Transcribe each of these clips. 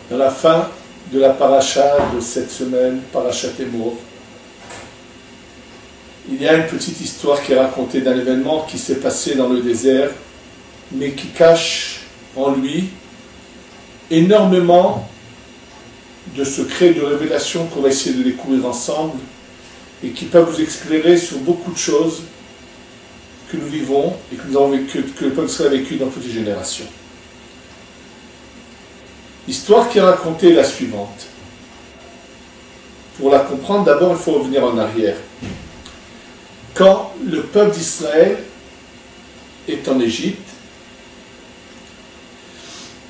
Dans la fin de la paracha de cette semaine, Parashat Emor, il y a une petite histoire qui est racontée d'un événement qui s'est passé dans le désert, mais qui cache en lui énormément de secrets, de révélations qu'on va essayer de découvrir ensemble et qui peuvent vous éclairer sur beaucoup de choses que nous vivons et que nous avons vécu, que le peuple israélien a vécu dans toutes les générations. L'histoire qui est racontée est la suivante. Pour la comprendre, d'abord il faut revenir en arrière. Quand le peuple d'Israël est en Égypte,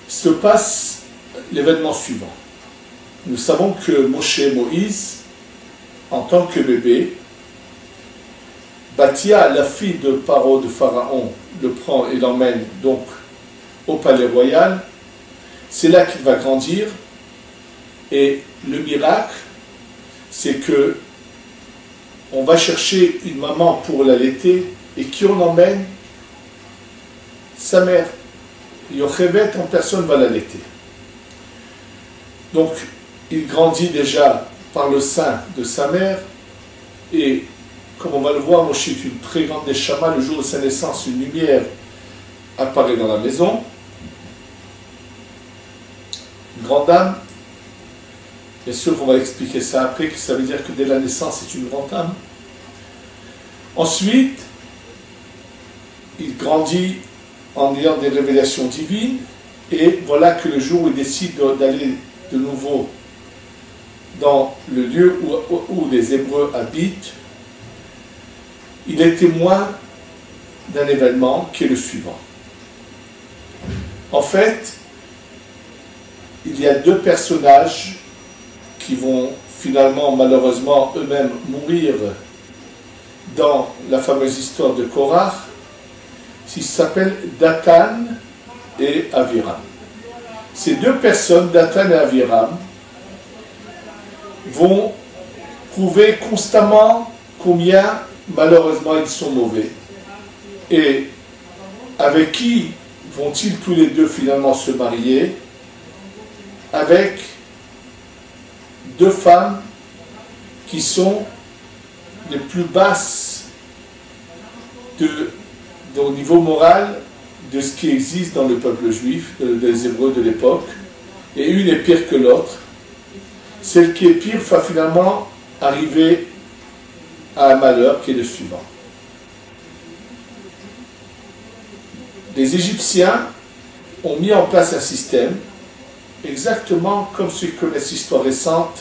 se passe l'événement suivant. Nous savons que Moïse, en tant que bébé, Bathia, la fille de Paro, de Pharaon, le prend et l'emmène donc au palais royal. C'est là qu'il va grandir. Et le miracle, c'est que on va chercher une maman pour l'allaiter et qui on emmène? Sa mère. Yochebed en personne va l'allaiter. Donc, il grandit déjà par le sein de sa mère et, comme on va le voir, Moshe est une très grande neshama. Le jour de sa naissance, une lumière apparaît dans la maison. Une grande âme. Bien sûr qu'on va expliquer ça après, que ça veut dire que dès la naissance, c'est une grande âme. Ensuite, il grandit en ayant des révélations divines, et voilà que le jour où il décide d'aller de nouveau dans le lieu où les Hébreux habitent, il est témoin d'un événement qui est le suivant. En fait, il y a deux personnages qui vont finalement, malheureusement, eux-mêmes mourir dans la fameuse histoire de Korach, qui s'appellent Dathan et Aviram. Ces deux personnes, Dathan et Aviram, vont prouver constamment combien, malheureusement, ils sont mauvais. Et avec qui vont-ils tous les deux finalement se marier? Avec deux femmes qui sont les plus basses au niveau moral de ce qui existe dans le peuple juif, des Hébreux de l'époque, et une est pire que l'autre. Celle qui est pire va finalement arriver à un malheur qui est le suivant. Les Égyptiens ont mis en place un système exactement comme ceux qui connaissent l'histoire récente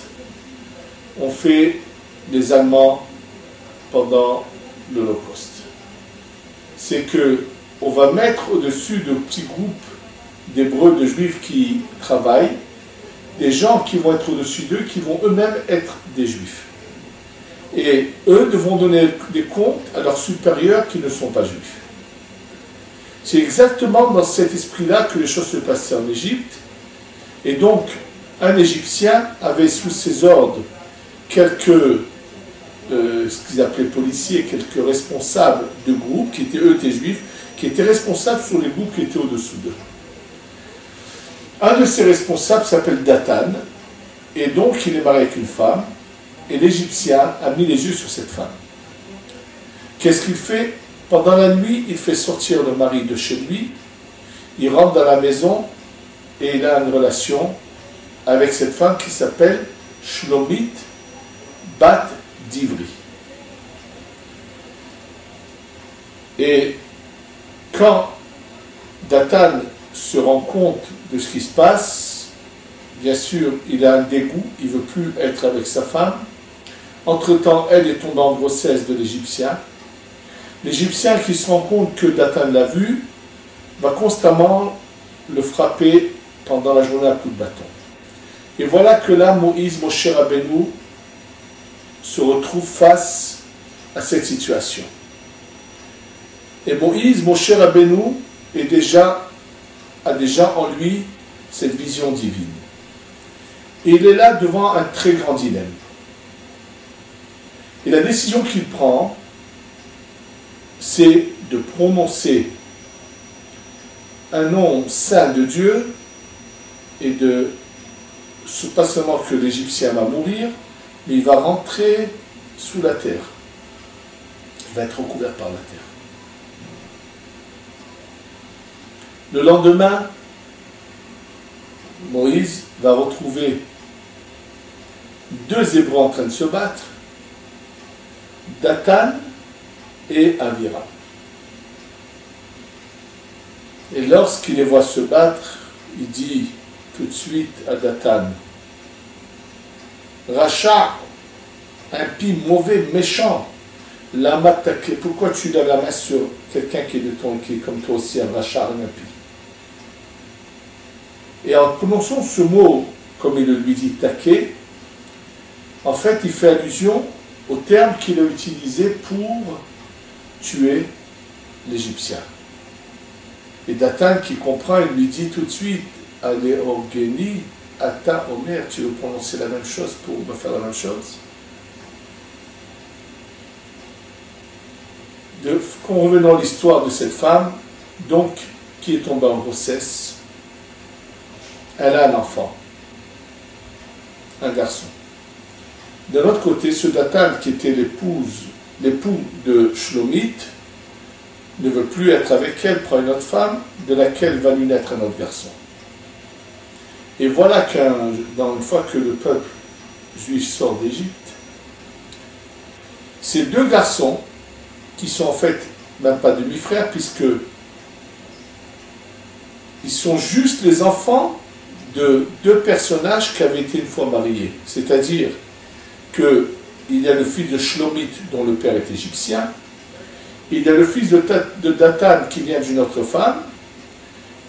ont fait les Allemands pendant l'Holocauste. C'est que on va mettre au-dessus de petits groupes d'Hébreux, de Juifs qui travaillent, des gens qui vont être au-dessus d'eux, qui vont eux-mêmes être des Juifs. Et eux devront donner des comptes à leurs supérieurs qui ne sont pas Juifs. C'est exactement dans cet esprit-là que les choses se passaient en Égypte. Et donc, un Égyptien avait sous ses ordres quelques, ce qu'ils appelaient policiers, quelques responsables de groupes, qui étaient eux, des juifs, qui étaient responsables sur les groupes qui étaient au-dessous d'eux. Un de ces responsables s'appelle Dathan, et donc il est marié avec une femme, et l'Égyptien a mis les yeux sur cette femme. Qu'est-ce qu'il fait? Pendant la nuit, il fait sortir le mari de chez lui, il rentre dans la maison, et il a une relation avec cette femme qui s'appelle Shlomit Bat Divri. Et quand Dathan se rend compte de ce qui se passe, bien sûr, il a un dégoût, il ne veut plus être avec sa femme. Entre-temps, elle est tombée en grossesse de l'Égyptien. L'Égyptien qui se rend compte que Dathan l'a vu, va constamment le frapper pendant la journée à coups de bâton. Et voilà que là, Moshe Rabbeinu se retrouve face à cette situation. Et Moshe Rabbeinu a déjà en lui cette vision divine. Et il est là devant un très grand dilemme. Et la décision qu'il prend, c'est de prononcer un nom saint de Dieu et de, pas seulement que l'Égyptien va mourir, mais il va rentrer sous la terre. Il va être recouvert par la terre. Le lendemain, Moïse va retrouver deux Hébreux en train de se battre, Dathan et Abiram. Et lorsqu'il les voit se battre, il dit tout de suite à Dathan, Racha, impie, mauvais, méchant, pourquoi tu donnes la main sur quelqu'un qui est de ton, qui est comme toi aussi un Racha, un impie? Et en prononçant ce mot, comme il le lui dit, taquet, en fait, il fait allusion au terme qu'il a utilisé pour tuer l'Égyptien. Et Dathan, qui comprend, il lui dit tout de suite, allez, Orgeni, Ata, Omer, tu veux prononcer la même chose pour me faire la même chose? Qu'on revienne dans l'histoire de cette femme, donc, qui est tombée en grossesse, elle a un enfant, un garçon. De l'autre côté, ce Dathan, qui était l'époux de Shlomit, ne veut plus être avec elle, prend une autre femme, de laquelle va lui naître un autre garçon. Et voilà une fois que le peuple juif sort d'Égypte, ces deux garçons, qui sont en fait même pas demi-frères, puisque ils sont juste les enfants de deux personnages qui avaient été une fois mariés. C'est-à-dire qu'il y a le fils de Shlomit, dont le père est égyptien, il y a le fils de Dathan qui vient d'une autre femme,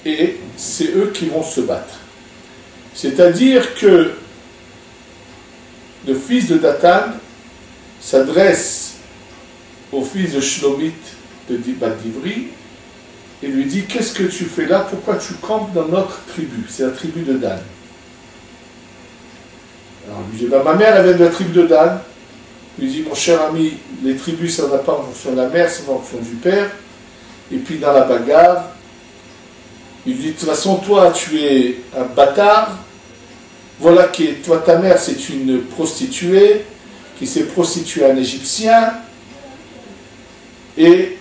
et c'est eux qui vont se battre. C'est-à-dire que le fils de Dathan s'adresse au fils de Shlomit de Bat Divri et lui dit, qu'est-ce que tu fais là? Pourquoi tu campes dans notre tribu? C'est la tribu de Dan. Alors il lui dit, ma mère elle vient de la tribu de Dan. Il lui dit, mon cher ami, les tribus ça ne va pas en fonction de la mère, ça va en fonction du père. Et puis dans la bagarre, il lui dit, de toute façon toi tu es un bâtard, voilà que toi ta mère c'est une prostituée, qui s'est prostituée à un Égyptien, et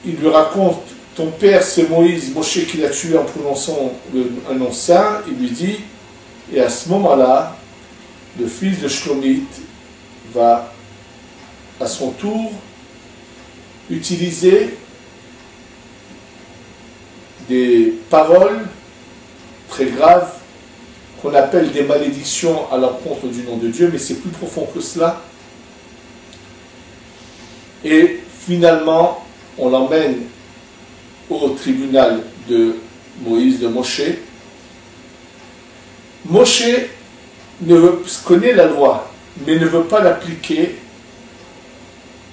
il lui raconte, ton père c'est Moïse, Moshe qui l'a tué en prononçant un nom saint, il lui dit, et à ce moment-là, le fils de Shlomit va à son tour utiliser des paroles très graves qu'on appelle des malédictions à l'encontre du nom de Dieu, mais c'est plus profond que cela. Et finalement, on l'emmène au tribunal de Moïse, de Moshe. Moshe connaît la loi, mais ne veut pas l'appliquer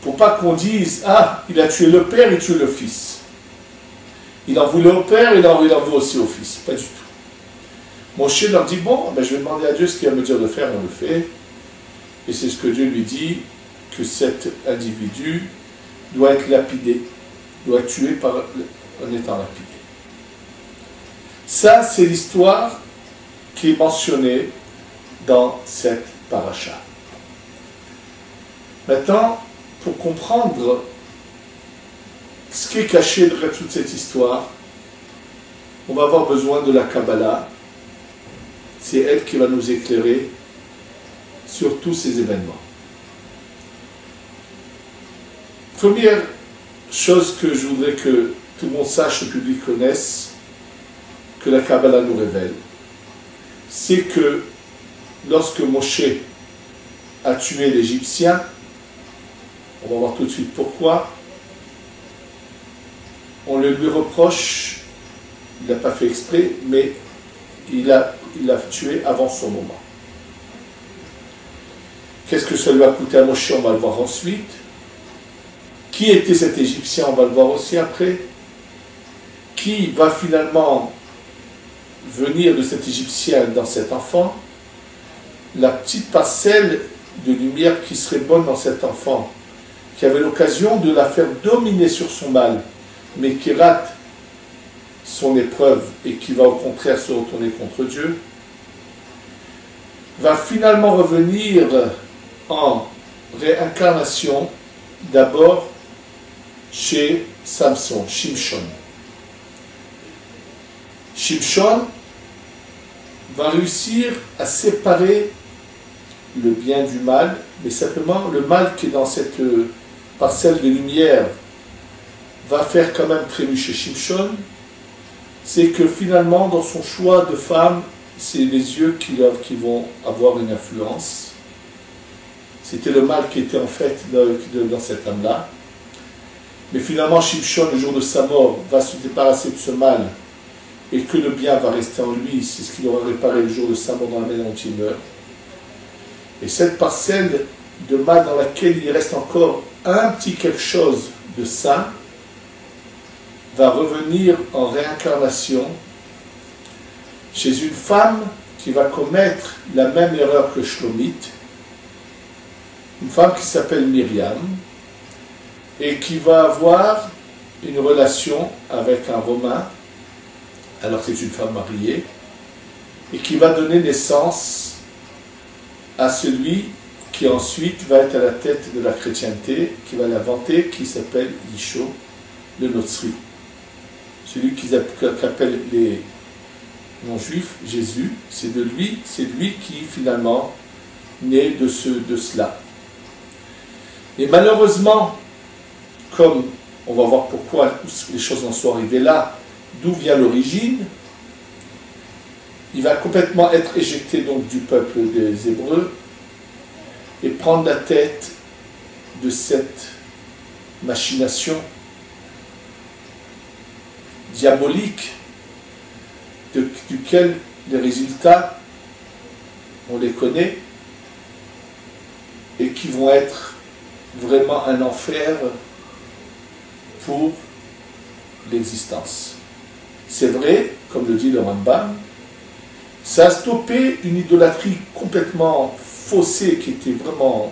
pour pas qu'on dise, ah, il a tué le père et tué le fils. Il en voulait au père, il en veut aussi au fils. Pas du tout. Moshe leur dit, bon, ben, je vais demander à Dieu ce qu'il va me dire de faire, on le fait. Et c'est ce que Dieu lui dit, que cet individu doit être lapidé, doit être tué en étant lapidé. Ça, c'est l'histoire qui est mentionnée dans cette paracha. Maintenant, pour comprendre ce qui est caché derrière toute cette histoire, on va avoir besoin de la Kabbalah. C'est elle qui va nous éclairer sur tous ces événements. Première chose que je voudrais que tout le monde sache, le public connaisse, que la Kabbalah nous révèle, c'est que lorsque Moshe a tué l'Égyptien, on va voir tout de suite pourquoi, on le lui reproche, il n'a pas fait exprès, mais il l'a tué avant son moment. Qu'est-ce que ça lui a coûté à Moshe? On va le voir ensuite. Qui était cet Égyptien? On va le voir aussi après. Qui va finalement venir de cet Égyptien dans cet enfant? La petite parcelle de lumière qui serait bonne dans cet enfant, qui avait l'occasion de la faire dominer sur son mal, mais qui rate son épreuve et qui va au contraire se retourner contre Dieu, va finalement revenir en réincarnation d'abord chez Samson, Shimshon. Shimshon va réussir à séparer le bien du mal, mais simplement le mal qui est dans cette parcelle de lumière va faire quand même trébucher Shimshon, c'est que finalement dans son choix de femme, c'est les yeux qui vont avoir une influence. C'était le mal qui était en fait dans cette âme-là. Mais finalement, Shimshon, le jour de sa mort, va se débarrasser de ce mal et que le bien va rester en lui. C'est ce qu'il aura réparé le jour de sa mort dans la maison dont il meurt. Et cette parcelle de mal dans laquelle il reste encore un petit quelque chose de sain va revenir en réincarnation chez une femme qui va commettre la même erreur que Shlomit, une femme qui s'appelle Myriam, et qui va avoir une relation avec un Romain, alors c'est une femme mariée, et qui va donner naissance à celui qui ensuite va être à la tête de la chrétienté, qui va l'inventer, qui s'appelle Yisho, le Notzri. Celui qu'appellent les non-juifs, Jésus, c'est lui qui finalement naît de cela. Et malheureusement, comme on va voir pourquoi les choses en sont arrivées là, d'où vient l'origine, il va complètement être éjecté donc du peuple des Hébreux et prendre la tête de cette machination diabolique duquel les résultats, on les connaît, et qui vont être vraiment un enfer pour l'existence. C'est vrai, comme le dit le Rambam, ça a stoppé une idolâtrie complètement faussée qui était vraiment...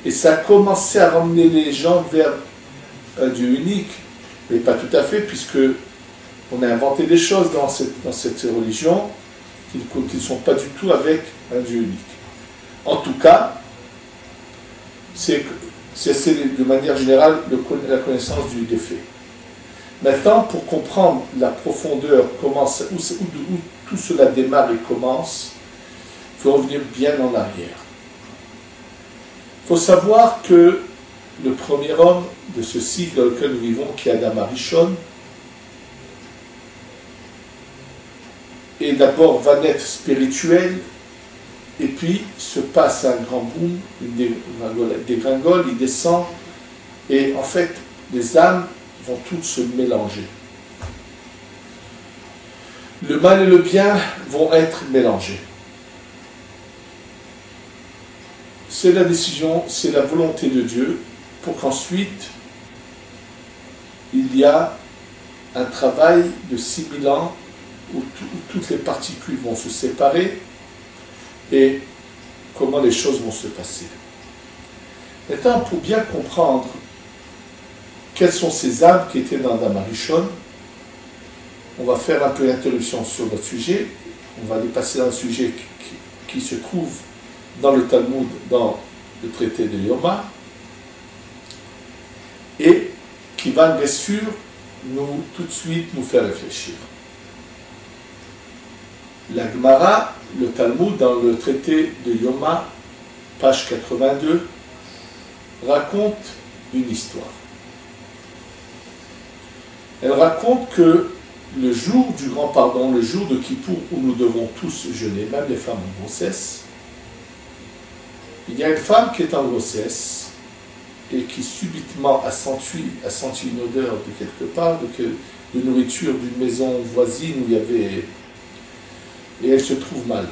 Et ça a commencé à ramener les gens vers un Dieu unique, mais pas tout à fait, puisque on a inventé des choses dans cette religion qui ne sont pas du tout avec un Dieu unique. En tout cas, c'est de manière générale la connaissance des faits. Maintenant, pour comprendre la profondeur, où tout cela démarre et commence, il faut revenir bien en arrière. Il faut savoir que le premier homme de ce cycle dans lequel nous vivons, qui est Adam Arishon, et d'abord va naître spirituel, et puis se passe un grand boom, une dégringole, il descend, et en fait, les âmes vont toutes se mélanger. Le mal et le bien vont être mélangés. C'est la décision, c'est la volonté de Dieu, pour qu'ensuite, il y a un travail de 6000 ans où toutes les particules vont se séparer et comment les choses vont se passer. Maintenant, pour bien comprendre quelles sont ces âmes qui étaient dans Adam Arishon, on va faire un peu d'interruption sur notre sujet. On va aller passer dans un sujet qui se trouve dans le Talmud, dans le traité de Yoma, et qui va bien sûr tout de suite nous faire réfléchir. La Gemara, le Talmud, dans le traité de Yoma, page 82, raconte une histoire. Elle raconte que le jour du grand pardon, le jour de Kippour, où nous devons tous jeûner, même les femmes en grossesse, il y a une femme qui est en grossesse et qui subitement a senti une odeur de quelque part, de nourriture d'une maison voisine où il y avait... Et elle se trouve mal.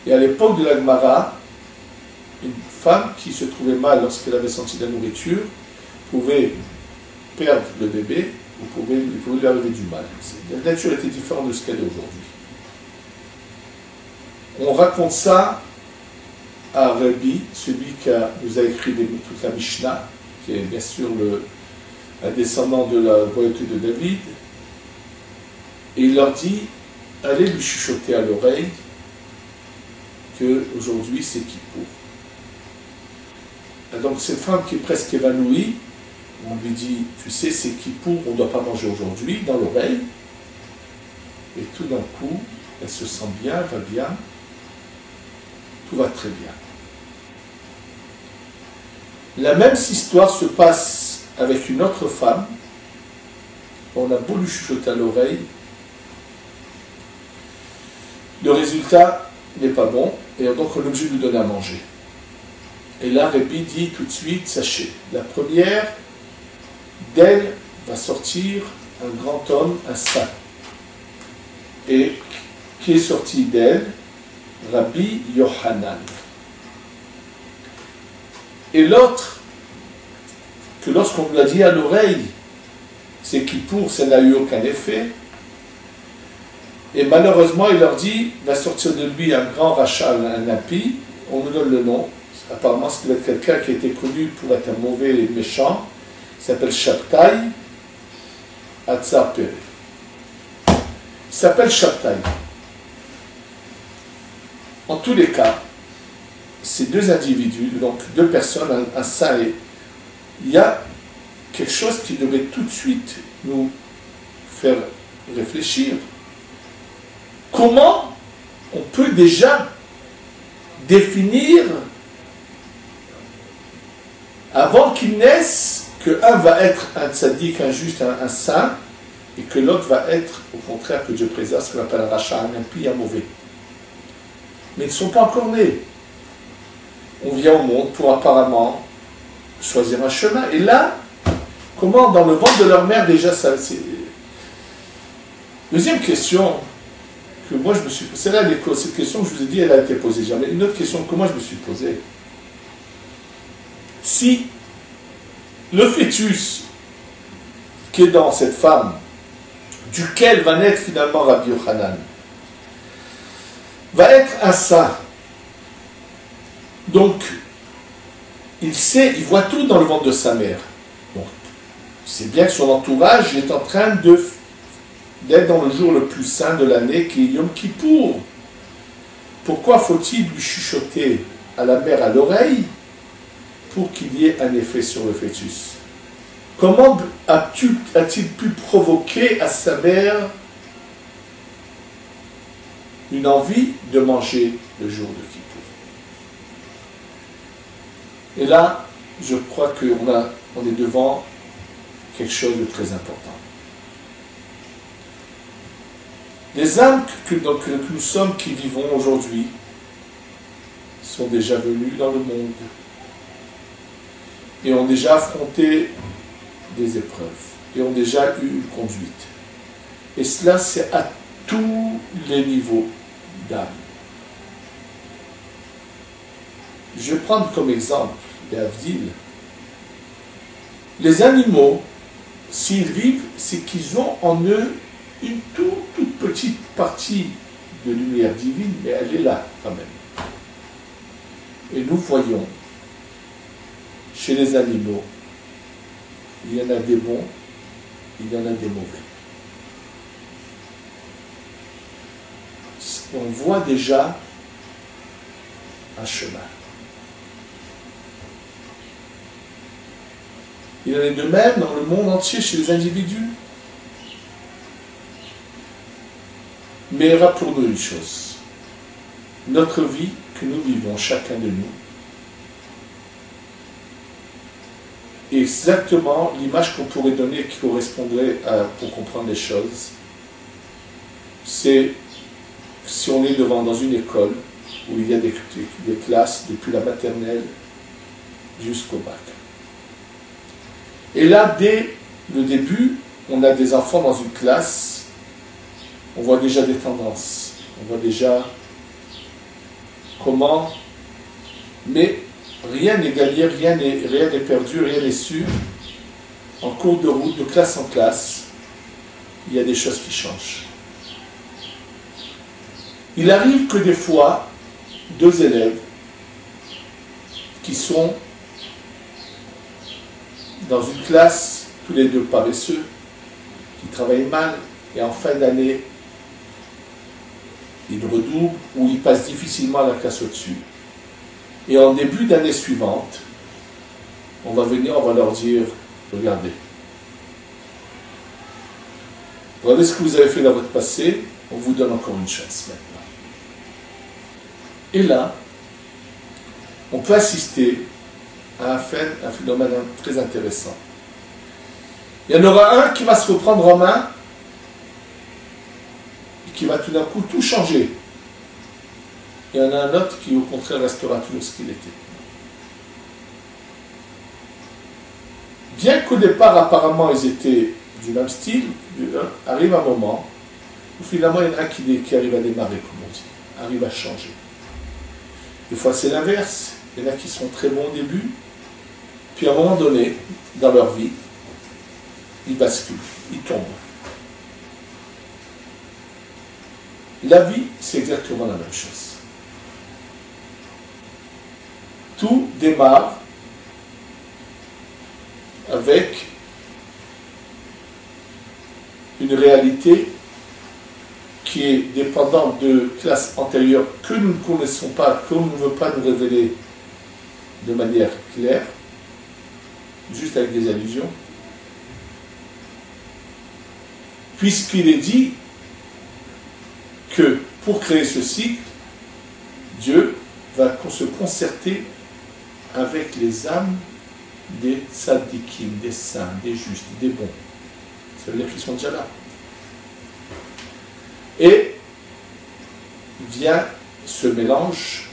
Et à l'époque de la Gemara, une femme qui se trouvait mal lorsqu'elle avait senti de la nourriture pouvait perdre le bébé ou pouvait lui arriver du mal. La nature était différente de ce qu'elle est aujourd'hui. On raconte ça à Rabbi, celui qui nous a écrit toute la Mishnah, qui est bien sûr un descendant de la royauté de David, et il leur dit, allez lui chuchoter à l'oreille qu'aujourd'hui c'est Kippour. Donc cette femme qui est presque évanouie, on lui dit, tu sais, c'est Kippour, on ne doit pas manger aujourd'hui, dans l'oreille. Et tout d'un coup, elle se sent bien, va bien, tout va très bien. La même histoire se passe avec une autre femme. On a beau lui chuchoter à l'oreille, le résultat n'est pas bon, et donc on est obligé de lui donner à manger. Et là, Rabbi dit tout de suite, sachez, la première, d'elle va sortir un grand homme, un saint. Et qui est sorti d'elle? Rabbi Yohanan. Et l'autre, que lorsqu'on lui a dit à l'oreille, c'est Kippour, ça n'a eu aucun effet. Et malheureusement, il leur dit, va sortir de lui un grand rachat, un impie, on nous donne le nom. Apparemment, c'est quelqu'un qui a été connu pour être un mauvais et méchant. Il s'appelle Shabtai Atzar Péré. Il s'appelle Shabtai. En tous les cas, ces deux individus, donc deux personnes, un saint et il y a quelque chose qui devait tout de suite nous faire réfléchir. Comment on peut déjà définir, avant qu'il naisse, qu'un va être un tzaddik, un juste, un saint, et que l'autre va être, au contraire, que Dieu préserve, ce qu'on appelle un rachat, un impie, un mauvais. Mais ils ne sont pas encore nés. On vient au monde pour apparemment choisir un chemin. Et là, comment dans le ventre de leur mère déjà ça... Deuxième question que moi je me suis posée, c'est là cette question que je vous ai dit, elle a été posée jamais. Une autre question que moi je me suis posée. Si le fœtus qui est dans cette femme, duquel va naître finalement Rabbi Yochanan, va être un saint. Donc, il sait, il voit tout dans le ventre de sa mère. Donc, c'est bien que son entourage est en train d'être dans le jour le plus saint de l'année, qui est Yom Kippour. Pourquoi faut-il lui chuchoter à la mère à l'oreille pour qu'il y ait un effet sur le fœtus? Comment a-t-il pu provoquer à sa mère une envie de manger le jour de Kippour? Et là, je crois qu'on est devant quelque chose de très important. Les âmes que nous sommes, qui vivons aujourd'hui, sont déjà venues dans le monde et ont déjà affronté des épreuves et ont déjà eu une conduite. Et cela, c'est à tous les niveaux d'âme. Je vais prendre comme exemple les Havdil. Les animaux, s'ils vivent, c'est qu'ils ont en eux une toute petite partie de lumière divine, mais elle est là quand même. Et nous voyons, chez les animaux, il y en a des bons, il y en a des mauvais. On voit déjà un chemin. Il en est de même dans le monde entier chez les individus. Mais rappelons-nous une chose. Notre vie que nous vivons, chacun de nous, est exactement l'image qu'on pourrait donner qui correspondrait pour comprendre les choses. C'est si on est dans une école où il y a des classes depuis la maternelle jusqu'au bac. Et là, dès le début, on a des enfants dans une classe, on voit déjà des tendances, on voit déjà comment, mais rien n'est gagné, rien n'est perdu, rien n'est sûr. En cours de route, de classe en classe, il y a des choses qui changent. Il arrive que des fois, deux élèves qui sont dans une classe, tous les deux paresseux, qui travaillent mal, et en fin d'année, il redouble ou il passe difficilement la classe au-dessus. Et en début d'année suivante, on va venir, on va leur dire, regardez ce que vous avez fait dans votre passé, on vous donne encore une chance maintenant. Et là, on peut assister à un phénomène très intéressant. Il y en aura un qui va se reprendre en main et qui va tout d'un coup tout changer. Il y en a un autre qui au contraire restera toujours ce qu'il était. Bien qu'au départ apparemment ils étaient du même style, arrive un moment où finalement il y en a un qui arrive à démarrer, comme on dit, arrive à changer. Des fois c'est l'inverse, il y en a qui sont très bons au début, puis à un moment donné, dans leur vie, ils basculent, ils tombent. La vie, c'est exactement la même chose. Tout démarre avec une réalité qui est dépendante de classes antérieures que nous ne connaissons pas, qu'on ne veut pas nous révéler de manière claire, juste avec des allusions, puisqu'il est dit que pour créer ce cycle, Dieu va se concerter avec les âmes des tzadikim, des saints, des justes, des bons. Ça veut dire qu'ils sont déjà là. Et vient ce mélange.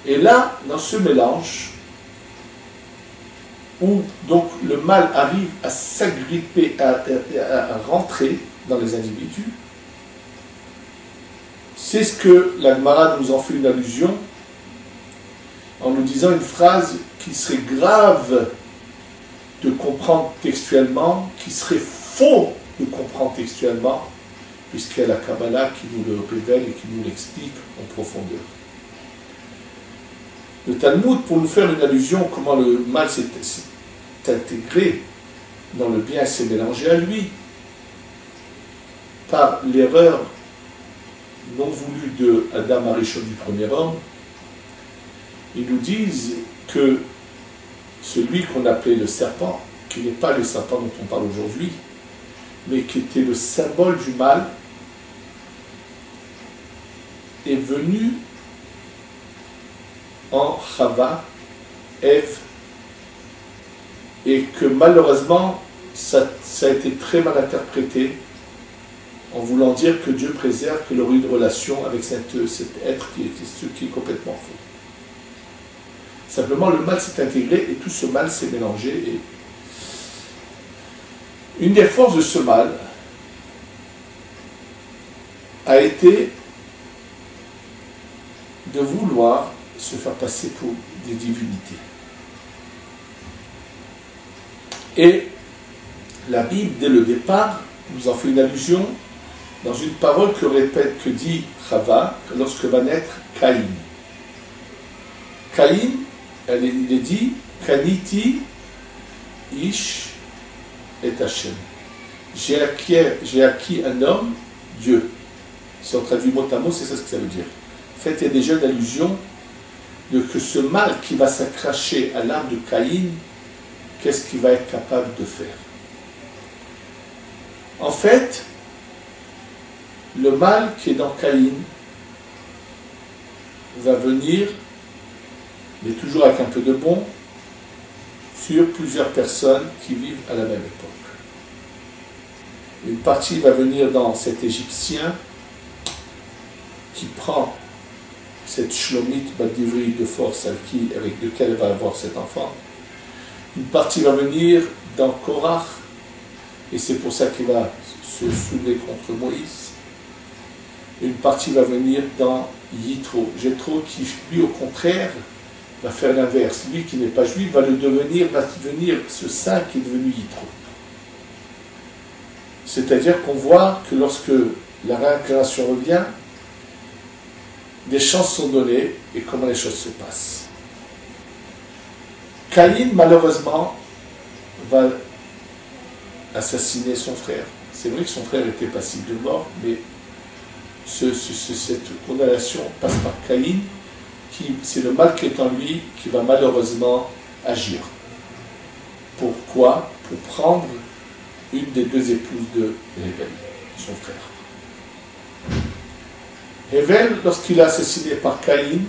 Et là, dans ce mélange, où donc le mal arrive à s'agripper, à rentrer dans les individus, c'est ce que la Gemara nous en fait une allusion en nous disant une phrase qui serait grave de comprendre textuellement, qui serait faux de comprendre textuellement, puisqu'il y a la Kabbalah qui nous le révèle et qui nous l'explique en profondeur. Le Talmud, pour nous faire une allusion comment le mal s'est intégré dans le bien, s'est mélangé à lui, par l'erreur non voulue de Adam Arishon du premier homme, ils nous disent que celui qu'on appelait le serpent, qui n'est pas le serpent dont on parle aujourd'hui, mais qui était le symbole du mal, est venu en Chava, Ève, et que malheureusement, ça a été très mal interprété en voulant dire que Dieu préserve qu'il aurait une relation avec cet être qui est complètement faux. Simplement, le mal s'est intégré et tout ce mal s'est mélangé. Et une des forces de ce mal a été de vouloir se faire passer pour des divinités. Et la Bible, dès le départ, nous en fait une allusion dans une parole que dit Chava lorsque va naître Caïn. Caïn, il est dit Kaniti Ish et Hachem. J'ai acquis un homme, Dieu. Si on traduit mot à mot, c'est ça ce que ça veut dire. En fait, il y a déjà une allusion de que ce mal qui va s'accrocher à l'âme de Caïn, qu'est-ce qu'il va être capable de faire. En fait, le mal qui est dans Caïn va venir, mais toujours avec un peu de bon, sur plusieurs personnes qui vivent à la même époque. Une partie va venir dans cet Égyptien qui prend cette Shlomite Badivri de force avec lequel elle va avoir cet enfant. Une partie va venir dans Korach, et c'est pour ça qu'il va se soulever contre Moïse. Une partie va venir dans Yitro. Jéthro qui, lui, au contraire, va faire l'inverse. Lui qui n'est pas juif va devenir ce saint qui est devenu Yitro. C'est-à-dire qu'on voit que lorsque la réincarnation revient, des chances sont données et comment les choses se passent. Caïn, malheureusement, va assassiné son frère. C'est vrai que son frère était passible de mort, mais cette condamnation passe par Caïn, c'est le mal qui est en lui qui va malheureusement agir. Pourquoi? Pour prendre une des deux épouses de Hével, son frère. Hével, lorsqu'il est assassiné par Caïn,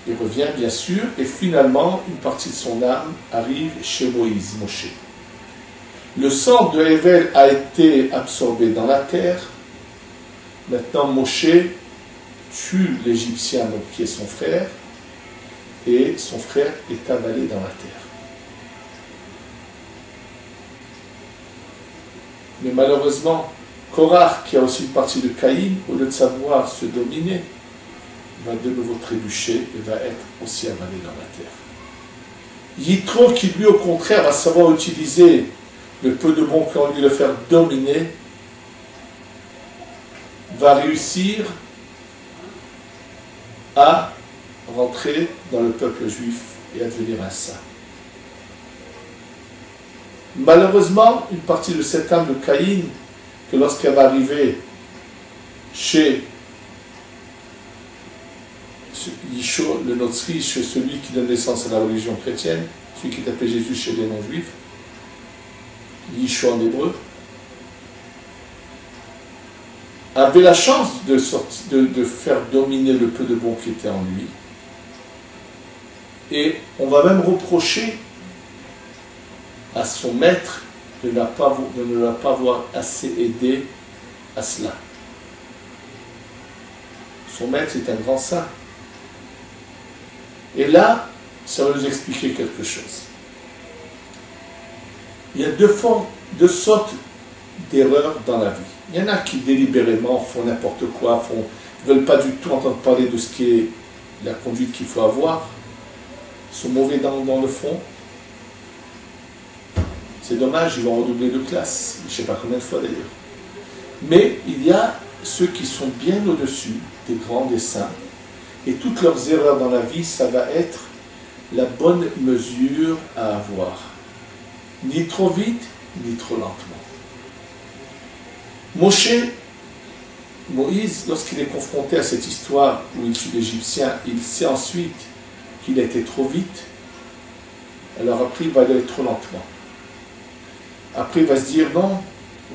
il revient bien sûr, et finalement, une partie de son âme arrive chez Moïse, Moshe. Le sang de Hével a été absorbé dans la terre. Maintenant, Moshe tue l'Égyptien, qui est son frère, et son frère est avalé dans la terre. Mais malheureusement, Korach, qui a aussi une partie de Caïn, au lieu de savoir se dominer, va de nouveau trébucher et va être aussi avalé dans la terre. Yitro, qui lui au contraire va savoir utiliser le peu de bon qu'on lui le faire dominer, va réussir à rentrer dans le peuple juif et à devenir un saint. Malheureusement, une partie de cette âme de Caïn, que lorsqu'elle va arriver chez Yisho, le Notzri, chez celui qui donne naissance à la religion chrétienne, celui qui est appelé Jésus chez les non-juifs, Yisho en hébreu, avait la chance de faire dominer le peu de bon qui était en lui. Et on va même reprocher à son maître de ne pas avoir assez aidé à cela. Son maître est un grand saint. Et là, ça va nous expliquer quelque chose. Il y a deux sortes d'erreurs dans la vie. Il y en a qui délibérément font n'importe quoi, ne veulent pas du tout entendre parler de ce qui est la conduite qu'il faut avoir, sont mauvais dans le fond. C'est dommage, ils vont redoubler de classe, je ne sais pas combien de fois d'ailleurs. Mais il y a ceux qui sont bien au-dessus des grands, des saints, et toutes leurs erreurs dans la vie, ça va être la bonne mesure à avoir. Ni trop vite, ni trop lentement. Moïse, lorsqu'il est confronté à cette histoire où il tue l'Égyptien, il sait ensuite qu'il a été trop vite, alors après il va aller trop lentement. Après il va se dire non,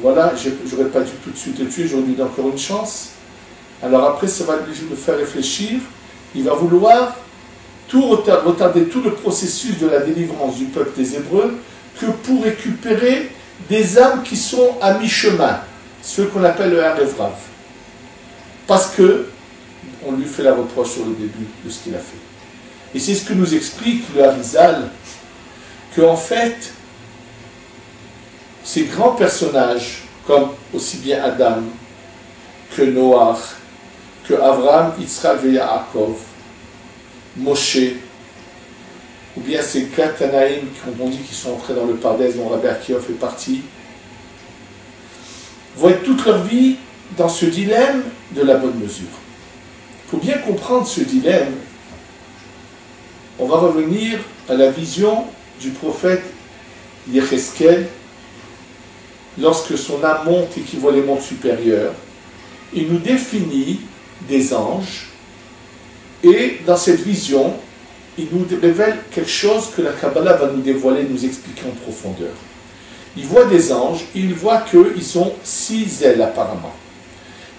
voilà, j'aurais pas dû tout de suite le tuer, j'aurais dû encore une chance. Alors après ça va le faire réfléchir, il va vouloir retarder tout le processus de la délivrance du peuple des Hébreux que pour récupérer des âmes qui sont à mi-chemin, ceux qu'on appelle le Harevrav. Parce que on lui fait la reproche sur le début de ce qu'il a fait. Et c'est ce que nous explique le Harizal, qu'en fait, ces grands personnages, comme aussi bien Adam, que Noach, que Abraham, Yitzhak et Yaakov, Moshe, ou bien ces quatre Tanaïm qu'on dit qu'ils sont entrés dans le Pardes, dont Rabbi Akiva fait partie, vont être toute leur vie dans ce dilemme de la bonne mesure. Pour bien comprendre ce dilemme, on va revenir à la vision du prophète Yecheskel, lorsque son âme monte et qu'il voit les mondes supérieurs. Il nous définit des anges, et dans cette vision, il nous révèle quelque chose que la Kabbalah va nous dévoiler, nous expliquer en profondeur. Il voit des anges, et il voit qu'ils ont 6 ailes apparemment.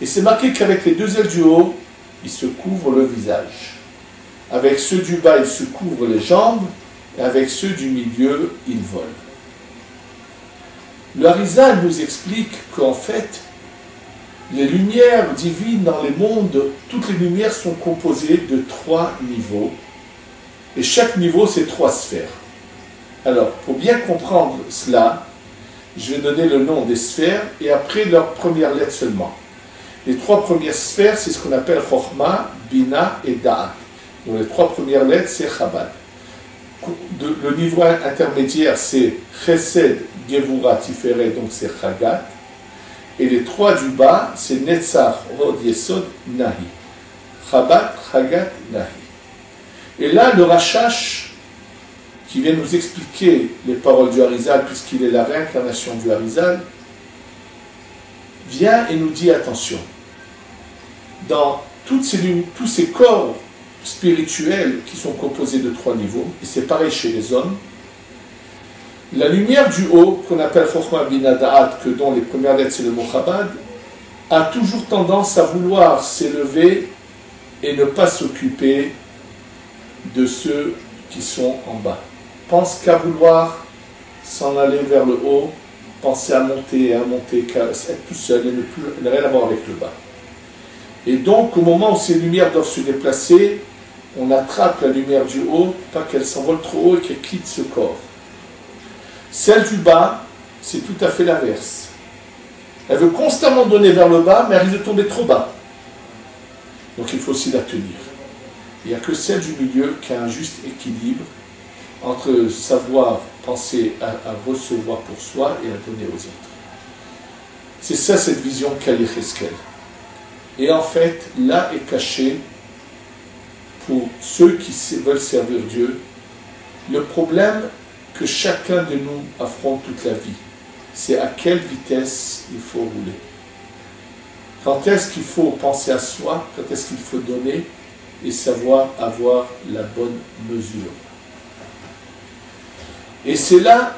Et c'est marqué qu'avec les 2 ailes du haut, ils se couvrent le visage. Avec ceux du bas, ils se couvrent les jambes, et avec ceux du milieu, ils volent. Le Harizal nous explique qu'en fait, les lumières divines dans les mondes, toutes les lumières sont composées de 3 niveaux, et chaque niveau, c'est 3 sphères. Alors, pour bien comprendre cela, je vais donner le nom des sphères, et après leur première lettre seulement. Les 3 premières sphères, c'est ce qu'on appelle Chokhmah, Bina et Da'at. Donc les 3 premières lettres, c'est Chabad. Le niveau intermédiaire, c'est Chesed, Gevura, Tiferet, donc c'est Chagat. Et les 3 du bas, c'est Netzach, Hod, Yesod, Nahi. Chabad, Chagat, Nahi. Et là, le Rashash qui vient nous expliquer les paroles du Harizal, puisqu'il est la réincarnation du Harizal, vient et nous dit attention, dans tous ces corps spirituels qui sont composés de 3 niveaux, et c'est pareil chez les hommes, la lumière du haut, qu'on appelle Chokhmah Bina Da'at, que dont les premières lettres c'est le mot Chabad, a toujours tendance à vouloir s'élever et ne pas s'occuper de ceux qui sont en bas. Pense qu'à vouloir s'en aller vers le haut, penser à monter, être tout seul et ne rien avoir avec le bas. Et donc, au moment où ces lumières doivent se déplacer, on attrape la lumière du haut, pas qu'elle s'envole trop haut et qu'elle quitte ce corps. Celle du bas, c'est tout à fait l'inverse. Elle veut constamment donner vers le bas, mais elle risque de tomber trop bas. Donc il faut aussi la tenir. Il n'y a que celle du milieu qui a un juste équilibre entre savoir penser à recevoir pour soi et à donner aux autres. C'est ça cette vision qu'a Yecheskel. Et en fait, là est caché, pour ceux qui veulent servir Dieu, le problème que chacun de nous affronte toute la vie. C'est à quelle vitesse il faut rouler. Quand est-ce qu'il faut penser à soi, quand est-ce qu'il faut donner et savoir avoir la bonne mesure. Et c'est là,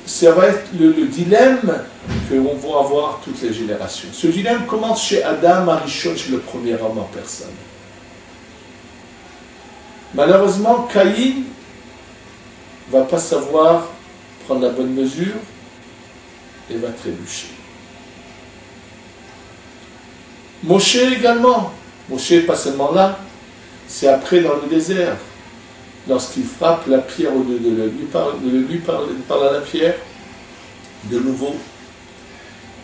ça va être le dilemme que vont avoir toutes les générations. Ce dilemme commence chez Adam Arishon, chez le premier homme en personne. Malheureusement, Caïn ne va pas savoir prendre la bonne mesure et va trébucher. Moshe également. Moshe pas seulement là, c'est après dans le désert, lorsqu'il frappe la pierre au lieu de lui parler à la pierre, de nouveau,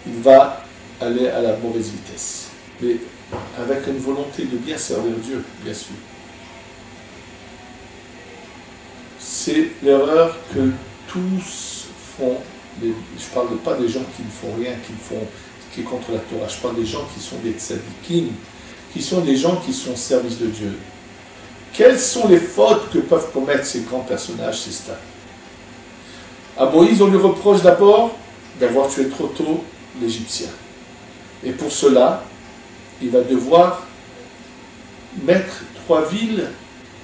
il va aller à la mauvaise vitesse. Mais avec une volonté de bien servir Dieu, bien sûr. C'est l'erreur que tous font. Je ne parle pas des gens qui ne font rien, qui est contre la Torah. Je parle des gens qui sont des tzadikim, qui sont des gens qui sont au service de Dieu. Quelles sont les fautes que peuvent commettre ces grands personnages, ces stars? À Moïse, on lui reproche d'abord d'avoir tué trop tôt l'Égyptien. Et pour cela, il va devoir mettre 3 villes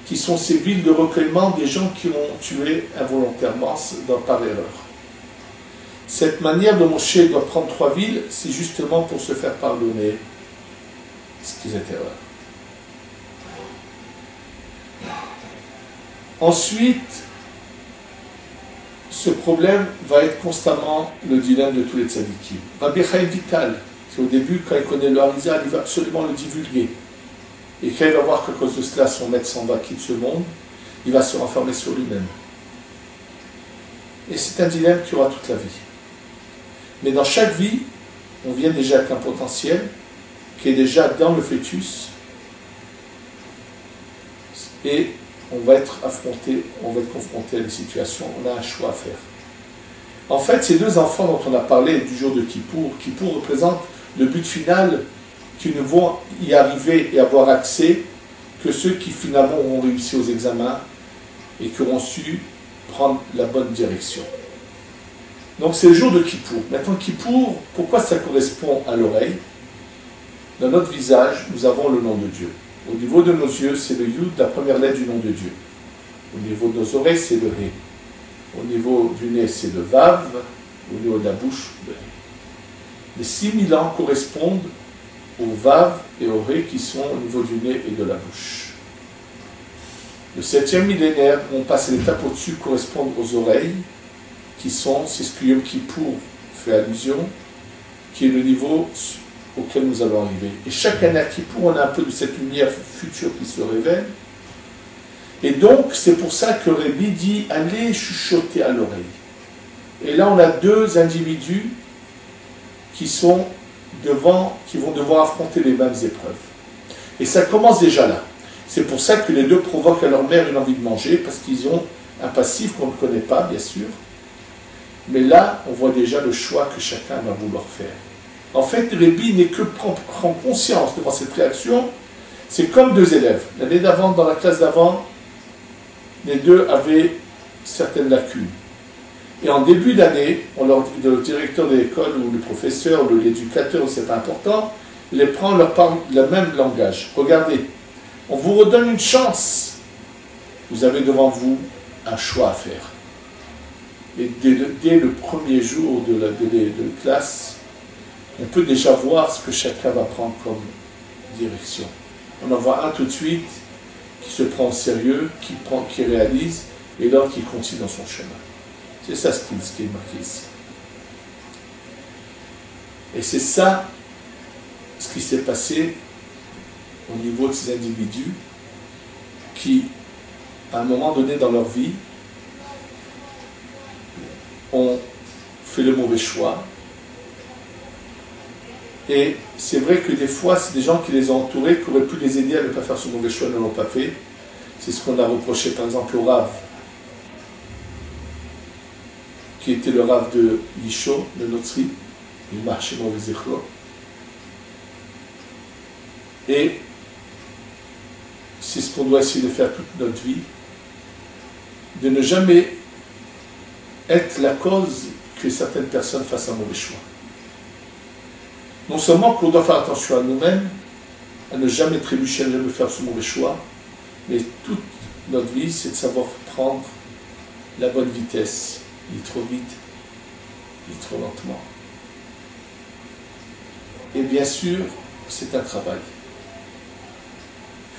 qui sont ces villes de recueillement des gens qui ont tué involontairement par erreur. Cette manière dont Moshe doit prendre 3 villes, c'est justement pour se faire pardonner ce qu'ils étaient erreurs. Ensuite, ce problème va être constamment le dilemme de tous les tzadikim. Rabbi Chaim Vital, qui au début, quand il connaît le Harizal, il va absolument le divulguer. Et quand il va voir qu'à cause de cela, son maître s'en va, quitte ce monde, il va se renfermer sur lui-même. Et c'est un dilemme qui aura toute la vie. Mais dans chaque vie, on vient déjà avec un potentiel qui est déjà dans le fœtus, et on va être confronté à des situations, on a un choix à faire. En fait, ces 2 enfants dont on a parlé du jour de Kippour représente le but final, qui ne vont y arriver et avoir accès que ceux qui finalement auront réussi aux examens et qui auront su prendre la bonne direction. Donc c'est le jour de Kippour. Maintenant Kippour, pourquoi ça correspond à l'oreille? Dans notre visage, nous avons le nom de Dieu. Au niveau de nos yeux, c'est le Yud, la première lettre du nom de Dieu. Au niveau de nos oreilles, c'est le Ré. Au niveau du nez, c'est le Vav. Au niveau de la bouche, le Ré. Les 6000 ans correspondent au Vav et au Ré qui sont au niveau du nez et de la bouche. Le 7e millénaire, où on passe l'étape au-dessus, correspond aux oreilles, qui sont, c'est ce que Yom Kippour fait allusion, qui est le niveau auquel nous allons arriver. Et chaque année à Kippour, on a un peu de cette lumière future qui se révèle. Et donc, c'est pour ça que Rébi dit « allez chuchoter à l'oreille ». Et là, on a 2 individus qui vont devoir affronter les mêmes épreuves. Et ça commence déjà là. C'est pour ça que les 2 provoquent à leur mère une envie de manger, parce qu'ils ont un passif qu'on ne connaît pas, bien sûr. Mais là, on voit déjà le choix que chacun va vouloir faire. En fait, Rébi n'est que prend conscience devant cette réaction. C'est comme 2 élèves. L'année d'avant, dans la classe d'avant, les deux avaient certaines lacunes. Et en début d'année, le directeur de l'école ou le professeur ou l'éducateur, c'est pas important, les prend, leur parle le même langage. Regardez, on vous redonne une chance. Vous avez devant vous un choix à faire. Et dès le premier jour de classe, on peut déjà voir ce que chacun va prendre comme direction. On en voit un tout de suite qui se prend au sérieux, qui réalise, et l'autre qui continue dans son chemin. C'est ça ce qui est marqué ici. Et c'est ça ce qui s'est passé au niveau de ces individus qui, à un moment donné dans leur vie, ont fait le mauvais choix. Et c'est vrai que des fois, c'est des gens qui les ont entourés, qui auraient pu les aider à ne pas faire ce mauvais choix, ne l'ont pas fait. C'est ce qu'on a reproché par exemple au Rav, qui était le Rav de Yisho, de Notri, du marché mauvais éclat. Et c'est ce qu'on doit essayer de faire toute notre vie, de ne jamais être la cause que certaines personnes fassent un mauvais choix. Non seulement qu'on doit faire attention à nous-mêmes, à ne jamais trébucher, à ne jamais faire ce mauvais choix, mais toute notre vie, c'est de savoir prendre la bonne vitesse, ni trop vite, ni trop lentement. Et bien sûr, c'est un travail.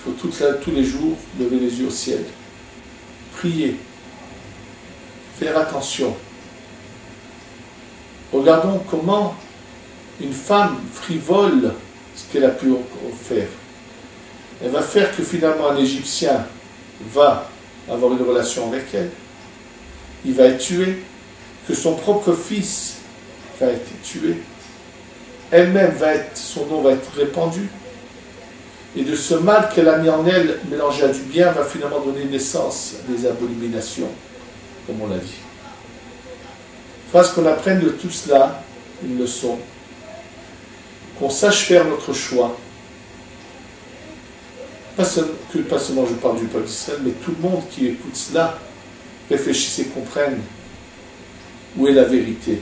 Il faut tous les jours lever les yeux au ciel, prier, faire attention. Regardons comment une femme frivole, ce qu'elle a pu faire. Elle va faire que finalement un Égyptien va avoir une relation avec elle, il va être tué, que son propre fils va être tué, elle-même son nom va être répandu, et de ce mal qu'elle a mis en elle, mélangé à du bien, va finalement donner naissance à des abominations, comme on l'a dit. Il faut qu'on apprenne de tout cela une leçon, qu'on sache faire notre choix. Pas seulement je parle du peuple d'Israël, mais tout le monde qui écoute cela, réfléchisse et comprenne où est la vérité.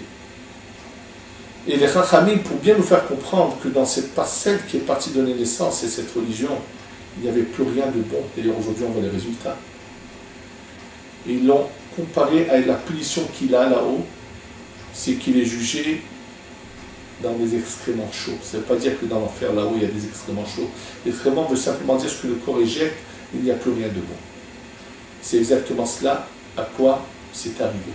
Et les Chachamim, pour bien nous faire comprendre que dans cette parcelle qui est partie donner naissance à cette religion, il n'y avait plus rien de bon. D'ailleurs, aujourd'hui, on voit les résultats. Et ils l'ont comparé à la punition qu'il a là-haut, c'est qu'il est jugé dans des excréments chauds. Ça ne veut pas dire que dans l'enfer, là-haut, il y a des excréments chauds. L'excrément veut simplement dire ce que le corps éjecte, il n'y a plus rien de bon. C'est exactement cela à quoi c'est arrivé.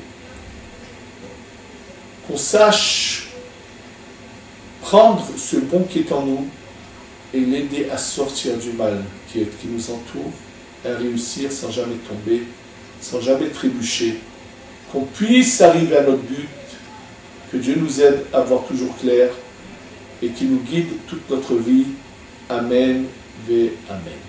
Qu'on sache prendre ce bon qui est en nous et l'aider à sortir du mal qui nous entoure, à réussir sans jamais tomber, sans jamais trébucher, qu'on puisse arriver à notre but, que Dieu nous aide à voir toujours clair et qui nous guide toute notre vie. Amen, ve Amen.